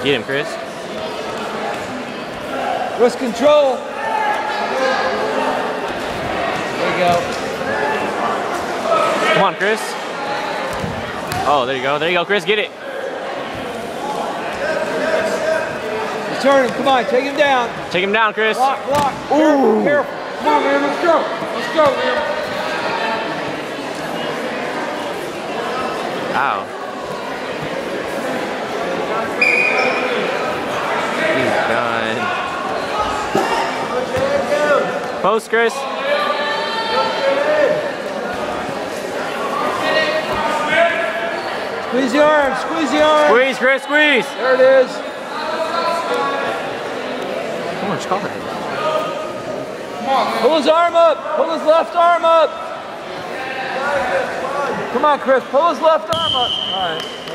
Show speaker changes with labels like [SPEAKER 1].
[SPEAKER 1] Get him, Chris.
[SPEAKER 2] Wrist control. There you go.
[SPEAKER 1] Come on, Chris. Oh, there you go. There you go, Chris. Get it.
[SPEAKER 2] Turn him. Come on. Take him down.
[SPEAKER 1] Take him down, Chris.
[SPEAKER 2] Block, block. Careful, careful. Come on, man. Let's go. Let's go, man.
[SPEAKER 1] Ow. He's done. Post, Chris.
[SPEAKER 2] Squeeze the arm. Squeeze the arm.
[SPEAKER 1] Squeeze, Chris. Squeeze.
[SPEAKER 2] There it is.
[SPEAKER 1] Come on, just call that.
[SPEAKER 2] Pull his arm up. Pull his left arm up. Come on, Chris. Pull his left arm up. All right.